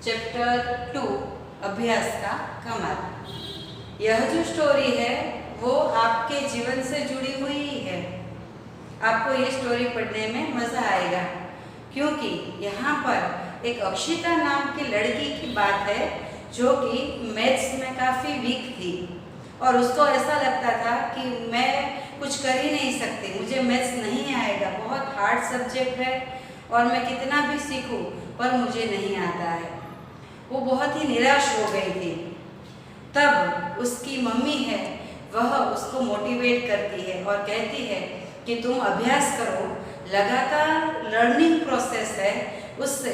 Chapter 2 अभ्यास का कमाल। यह जो स्टोरी है वो आपके जीवन से जुड़ी हुई है। आपको ये स्टोरी पढ़ने में मज़ा आएगा क्योंकि यहाँ पर एक अक्षिता नाम की लड़की की बात है जो कि मैथ्स में काफ़ी वीक थी और उसको ऐसा लगता था कि मैं कुछ कर ही नहीं सकती, मुझे मैथ्स नहीं आएगा, बहुत हार्ड सब्जेक्ट है और मैं कितना भी सीखूं पर मुझे नहीं आता है। वो बहुत ही निराश हो गई थी। तब उसकी मम्मी है वह उसको मोटिवेट करती है और कहती है कि तुम अभ्यास करो, लगातार लर्निंग प्रोसेस है, उससे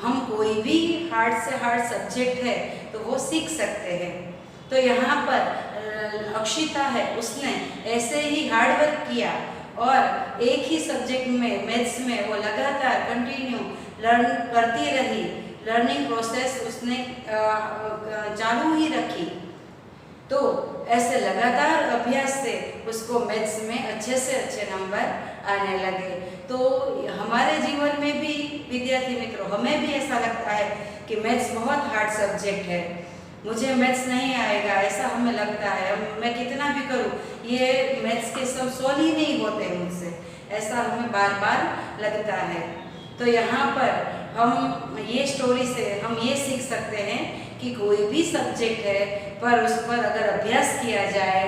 हम कोई भी हार्ड से हार्ड सब्जेक्ट है तो वो सीख सकते हैं। तो यहाँ पर अक्षिता है उसने ऐसे ही हार्ड वर्क किया और एक ही सब्जेक्ट में मैथ्स में वो लगातार कंटिन्यू लर्न करती रही। लर्निंग प्रोसेस उसने चालू ही रखी। तो ऐसे लगातार अभ्यास से उसको मैथ्स में अच्छे से अच्छे नंबर आने लगे। तो हमारे जीवन में भी विद्यार्थी मित्रों, हमें भी ऐसा लगता है कि मैथ्स बहुत हार्ड सब्जेक्ट है, मुझे मैथ्स नहीं आएगा, ऐसा हमें लगता है। मैं कितना भी करूं ये मैथ्स के सब सॉल्व ही नहीं होते मुझसे, ऐसा हमें बार बार लगता है। तो यहाँ पर हम ये स्टोरी से हम ये सीख सकते हैं कि कोई भी सब्जेक्ट है पर उस पर अगर अभ्यास किया जाए,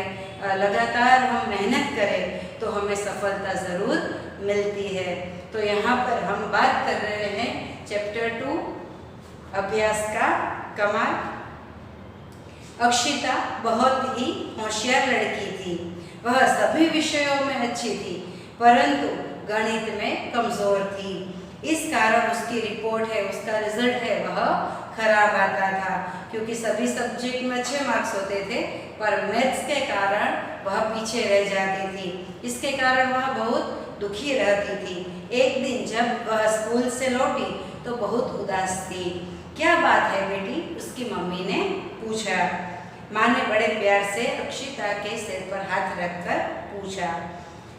लगातार हम मेहनत करें तो हमें सफलता ज़रूर मिलती है। तो यहाँ पर हम बात कर रहे हैं चैप्टर 2 अभ्यास का कमाल। अक्षिता बहुत ही होशियार लड़की थी। वह सभी विषयों में अच्छी थी परंतु गणित में कमज़ोर थी। इस कारण उसकी रिपोर्ट है, उसका रिजल्ट है वह खराब आता था क्योंकि सभी सब्जेक्ट में अच्छे मार्क्स होते थे पर मैथ्स के कारण वह पीछे रह जाती थी। इसके कारण वह बहुत दुखी रहती थी। एक दिन जब वह स्कूल से लौटी तो बहुत उदास थी। क्या बात है बेटी? उसकी मम्मी ने पूछा। माँ ने बड़े प्यार से अक्षिता के सिर पर हाथ रखकर पूछा,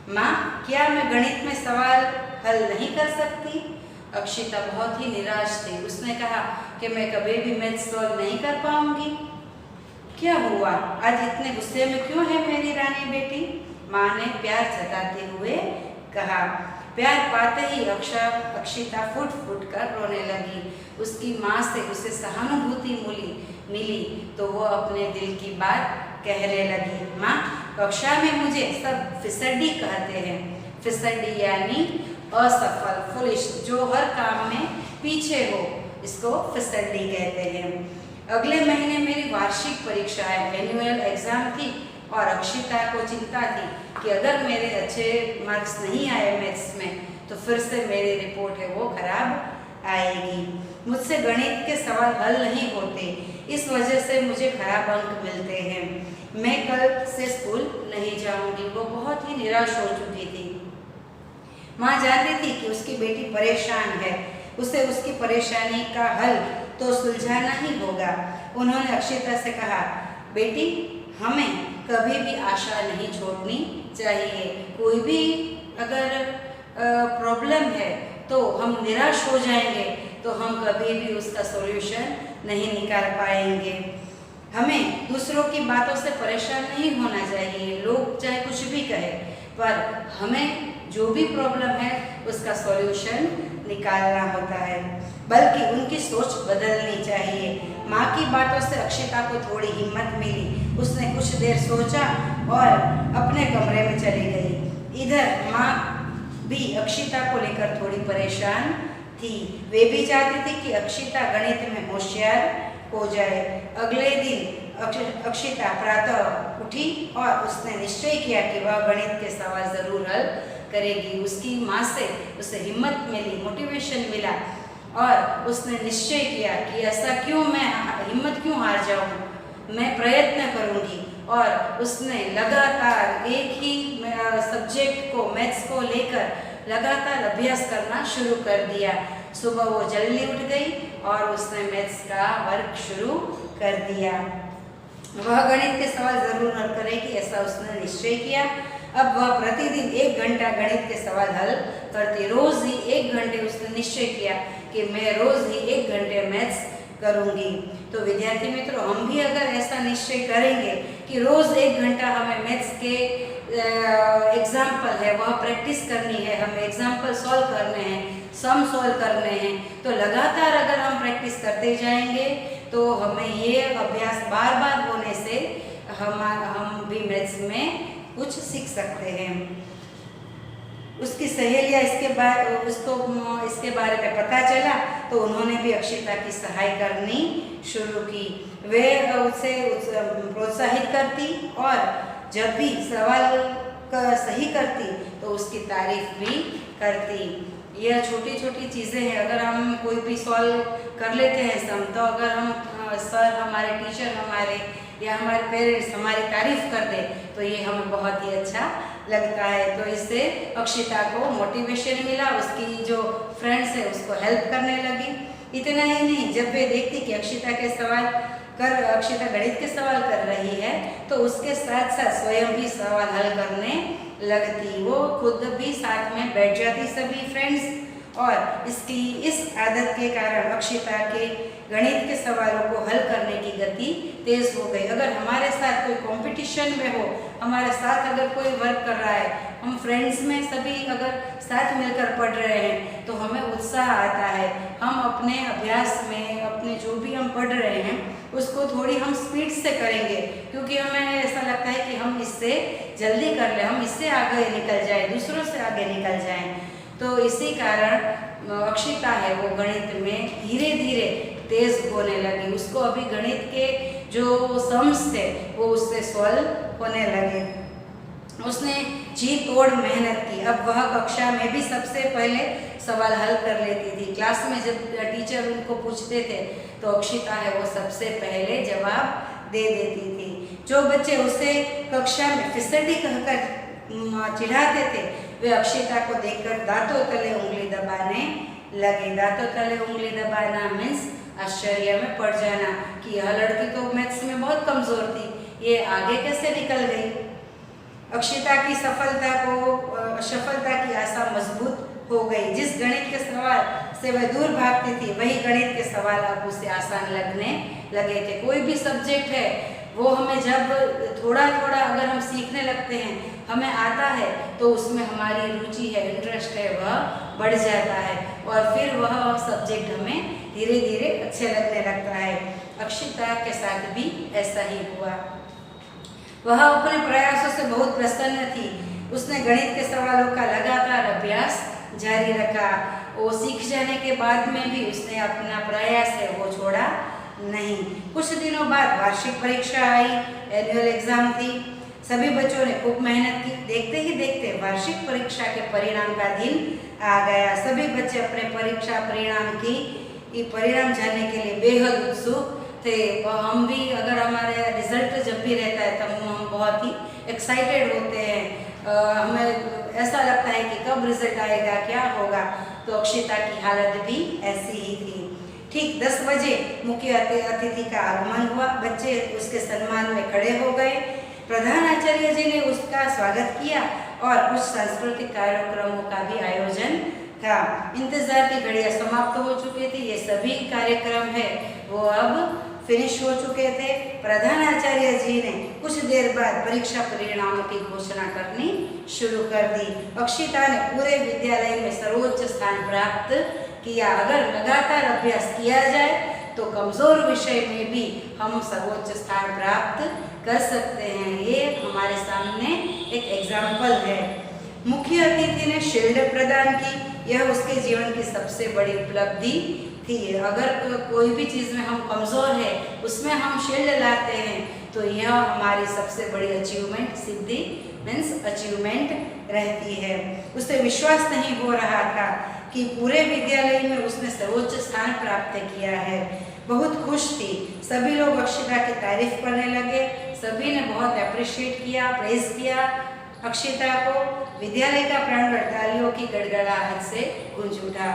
माँ क्या मैं गणित में सवाल हल नहीं कर सकती? अक्षिता बहुत ही निराश थी। उसने कहा कि मैं कभी भी मैथ्स सॉल्व नहीं कर पाऊंगी। क्या हुआ, आज इतने गुस्से में क्यों है मेरी रानी बेटी? माँ ने प्यार जताते हुए कहा। प्यार पाते ही अक्षिता फुट फुट कर रोने लगी। उसकी माँ से उसे सहानुभूति मिली तो वो अपने दिल की बात कहने लगी। माँ कक्षा में मुझे सब फिसड्डी कहते हैं। फिसड्डी यानी असफल, फुलिश, जो हर काम में पीछे हो, इसको फिसड्डी कहते हैं। अगले महीने मेरी वार्षिक परीक्षा है, एनुअल एग्जाम थी और अक्षिता को चिंता थी कि अगर मेरे अच्छे मार्क्स नहीं आए मैथ्स में तो फिर से मेरी रिपोर्ट है वो खराब आएगी। मुझसे गणित के सवाल हल नहीं होते, इस वजह से मुझे खराब अंक मिलते हैं। मैं कल से स्कूल नहीं जाऊंगी। वो बहुत ही निराश हो चुकी थी। माँ जानती थी कि उसकी बेटी परेशान है, उसे उसकी परेशानी का हल तो सुलझाना ही होगा। उन्होंने अक्षिता से कहा, बेटी हमें कभी भी आशा नहीं छोड़नी चाहिए। कोई भी अगर प्रॉब्लम है तो हम निराश हो जाएंगे तो हम कभी भी उसका सॉल्यूशन नहीं निकाल पाएंगे। हमें दूसरों की बातों से परेशान नहीं होना चाहिए। लोग चाहे कुछ भी कहे पर हमें जो भी प्रॉब्लम है उसका सॉल्यूशन निकालना होता है, बल्कि उनकी सोच बदलनी चाहिए। माँ की बातों से अक्षिता को थोड़ी हिम्मत मिली। उसने कुछ देर सोचा और अपने कमरे में चली गई। इधर माँ भी अक्षिता को लेकर थोड़ी परेशान थी। वे भी चाहती थी कि अक्षिता गणित में होशियार हो जाए। अगले दिन अक्षिता प्रातः उठी और उसने निश्चय किया कि वह गणित के सवाल जरूर हल करेगी। उसकी माँ से उसे हिम्मत मिली, मोटिवेशन मिला और उसने निश्चय किया कि ऐसा क्यों, मैं हिम्मत क्यों हार जाऊँ, मैं प्रयत्न करूँगी। और उसने लगातार एक ही सब्जेक्ट को, मैथ्स को लेकर लगातार अभ्यास करना शुरू कर दिया। सुबह वो जल्दी उठ गई और उसने मैथ्स का वर्क शुरू कर दिया। वह गणित के सवाल जरूर हल करेगी, ऐसा उसने निश्चय किया। अब वह प्रतिदिन 1 घंटा गणित के सवाल हल करती। रोज ही 1 घंटे उसने निश्चय किया कि मैं रोज ही 1 घंटे मैथ्स करूँगी। तो विद्यार्थी मित्रों, हम भी अगर ऐसा निश्चय करेंगे कि रोज़ 1 घंटा हमें मैथ्स के एग्जाम्पल है वह प्रैक्टिस करनी है, हमें एग्जाम्पल सॉल्व करने हैं, सम सॉल्व करने हैं, तो लगातार अगर हम प्रैक्टिस करते जाएंगे तो हमें ये अभ्यास बार बार होने से हम भी मैथ्स में कुछ सीख सकते हैं। उसकी सहेलियाँ इसके बारे में पता चला तो उन्होंने भी अक्षिता की सहाय करनी शुरू की। वे उसे प्रोत्साहित करती और जब भी सवाल सही करती तो उसकी तारीफ भी करती। यह छोटी छोटी चीज़ें हैं, अगर हम कोई भी सॉल्व कर लेते हैं सम, तो अगर हम सर हमारे, टीचर हमारे या हमारे पेरेंट्स हमारी तारीफ कर दे तो ये हमें बहुत ही अच्छा लगता है। तो इससे अक्षिता को मोटिवेशन मिला, उसकी जो फ्रेंड्स है उसको हेल्प करने लगी। इतना ही नहीं, जब वे देखती कि अक्षिता गणित के सवाल कर रही है तो उसके साथ साथ स्वयं भी सवाल हल करने लगती। वो खुद भी साथ में बैठ जाती सभी फ्रेंड्स, और इस आदत के कारण अक्षिता के गणित के सवालों को हल करने की गति तेज हो गई। अगर हमारे साथ कोई कंपटीशन में हो, हमारे साथ अगर कोई वर्क कर रहा है, हम फ्रेंड्स में सभी अगर साथ मिलकर पढ़ रहे हैं तो हमें उत्साह आता है। हम अपने अभ्यास में अपने जो भी हम पढ़ रहे हैं उसको थोड़ी हम स्पीड से करेंगे, क्योंकि हमें ऐसा लगता है कि हम इससे जल्दी कर लें, हम इससे आगे निकल जाएं, दूसरों से आगे निकल जाएं। तो इसी कारण अक्षिता है वो गणित में धीरे धीरे तेज होने लगी। उसको अभी गणित के जो सम्स थे वो उससे सॉल्व होने लगे। उसने जी तोड़ मेहनत की। अब वह कक्षा में भी सबसे पहले सवाल हल कर लेती थी। क्लास में जब टीचर उनको पूछते थे तो अक्षिता है वो सबसे पहले जवाब दे देती थी। जो बच्चे उसे कक्षा में फिसड्डी कहकर चिढ़ाते थे वे अक्षिता को देखकर दांतों तले उंगली दबाने लगे। दांतों तले उंगली दबाना मीन्स आश्चर्य में पड़ जाना कि यह लड़की तो मैथ्स में बहुत कमजोर थी, ये आगे कैसे निकल गई। अक्षिता की सफलता की आशा मजबूत हो गई। जिस गणित के सवाल से वह दूर भागती थी वही गणित के सवाल अब उसे आसान लगने लगे थे। कोई भी सब्जेक्ट है वो हमें जब थोड़ा थोड़ा अगर हम सीखने लगते हैं, हमें आता है, तो उसमें हमारी रुचि है, इंटरेस्ट है, वह बढ़ जाता है और फिर वह सब्जेक्ट हमें धीरे धीरे अच्छे लगने लगता है। अक्षिता के साथ भी ऐसा ही हुआ। वह अपने प्रयासों से बहुत प्रसन्न थी। उसने गणित के सवालों का लगातार अभ्यास जारी रखा। वो सीख जाने के बाद में भी उसने अपना प्रयास है वो छोड़ा नहीं। कुछ दिनों बाद वार्षिक परीक्षा आई, एनुअल एग्जाम थी। सभी बच्चों ने खूब मेहनत की। देखते ही देखते वार्षिक परीक्षा के परिणाम का दिन आ गया। सभी बच्चे अपने परीक्षा परिणाम जानने के लिए बेहद उत्सुक थे। हम भी अगर हमारे रिजल्ट जब भी रहता है तब हम बहुत ही एक्साइटेड होते हैं। हमें ऐसा लगता है कि कब रिजल्ट आएगा, क्या होगा। तो अक्षिता की हालत भी ऐसी ही थी। ठीक 10 बजे मुख्य अतिथि का आगमन हुआ। बच्चे उसके सम्मान में खड़े हो गए। प्रधान आचार्य जी ने उसका स्वागत किया और कुछ सांस्कृतिक कार्यक्रमों का भी आयोजन था। इंतजार की घड़ियां समाप्त हो चुकी थी। ये सभी कार्यक्रम है वो अब फिनिश हो चुके थे। प्रधान आचार्य जी ने कुछ देर बाद परीक्षा परिणामों की घोषणा करनी शुरू कर दी। अक्षिता ने पूरे विद्यालय में सर्वोच्च स्थान प्राप्त किया। अगर लगातार अभ्यास किया जाए तो कमजोर विषय में भी हम सर्वोच्च स्थान प्राप्त कर सकते हैं। ये हमारे सामने एक एग्जाम्पल है। मुख्य अतिथि ने शील्ड प्रदान की। यह उसके जीवन की सबसे बड़ी उपलब्धि थी। अगर कोई भी चीज़ में हम कमज़ोर है उसमें हम शील्ड लाते हैं तो यह हमारी सबसे बड़ी अचीवमेंट, सिद्धि मीन्स अचीवमेंट रहती है। उसे विश्वास नहीं हो रहा था कि पूरे विद्यालय में उसने सर्वोच्च स्थान प्राप्त किया है। बहुत खुश थी। सभी लोग अक्षिता की तारीफ करने लगे। सभी ने बहुत अप्रिशिएट किया, प्रेज किया अक्षिता को। विद्यालय का प्रांगण तालियों की गड़गड़ाहट से गूंज उठा।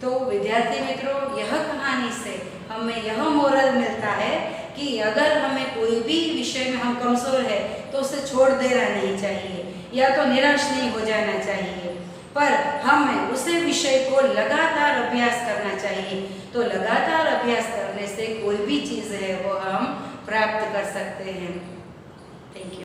तो विद्यार्थी मित्रों, यह कहानी से हमें यह मोरल मिलता है कि अगर हमें कोई भी विषय में हम कमजोर है तो उसे छोड़ देना नहीं चाहिए या तो निराश नहीं हो जाना चाहिए, पर हमें उसे विषय को लगातार अभ्यास करना चाहिए। तो लगातार अभ्यास करने भी चीज़ है वो हम प्राप्त कर सकते हैं। Thank you.